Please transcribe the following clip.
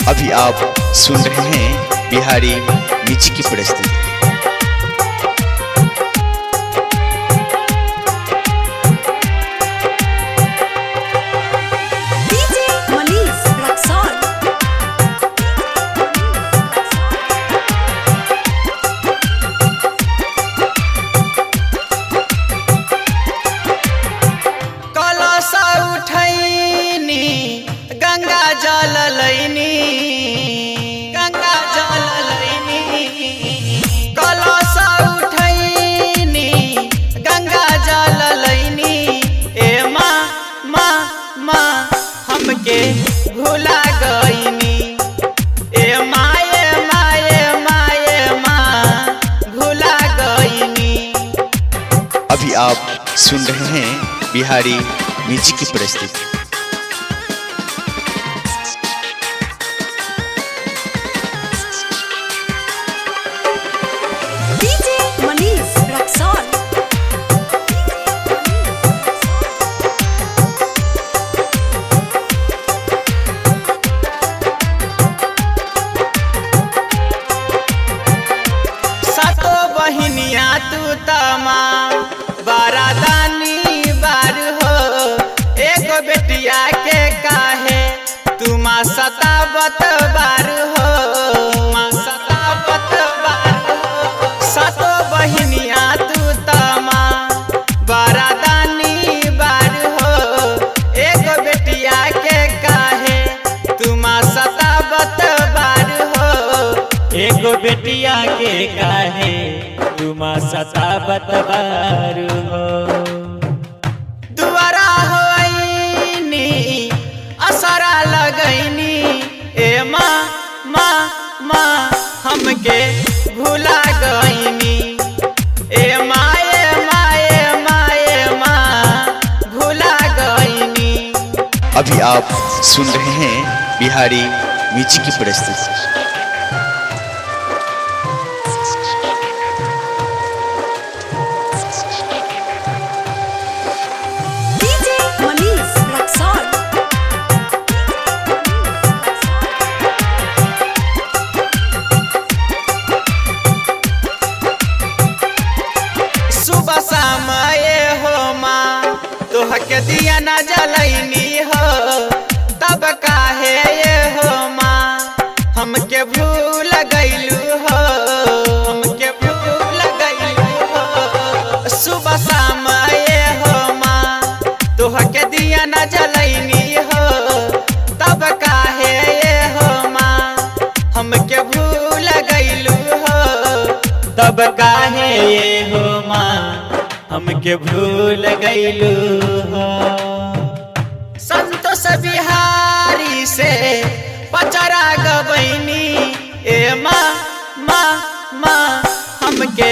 अभी आप सुन रहे हैं बिहारी म्यूजिक की प्रस्तुति। गंगा जल लैनी कलश उठैनी गंगा जल लैनी ए माँ हमके भुला गईनी ए माए माँ भुला गईनी। अभी आप सुन रहे हैं बिहारी म्यूजिक की प्रस्तुति। बहिनिया तू तमा बारादानी बार हो, एक बेटिया के काहे तुम सतावत बार हो, सतो बहिनिया तू तमा बारादानी बार हो, एक बेटिया के काहे तुम सतावत बार हो, एक बेटिया के काहे तुम सतावत बार हो। दुआरा होइनी असरा लगैनी ए माँ हमके भुला गईनी ए माए माँ भुला गईनी। अभी आप सुन रहे हैं बिहारी म्यूजिक की प्रस्तुति। सुबह शाम हो माँ तोहके दिया न जलैनी हो, तब काहे ये हो माँ हमके भूल गईलू हो, सुबह शाम हो माँ तोहके दिया न जलैनी हो, तब काहे ये हो माँ हमके भूल गईलू हो, तब काहे ये हो माँ हमके भूल गईलू हो। संतोष बिहारी से पचरा गवैनी ए माँ हमके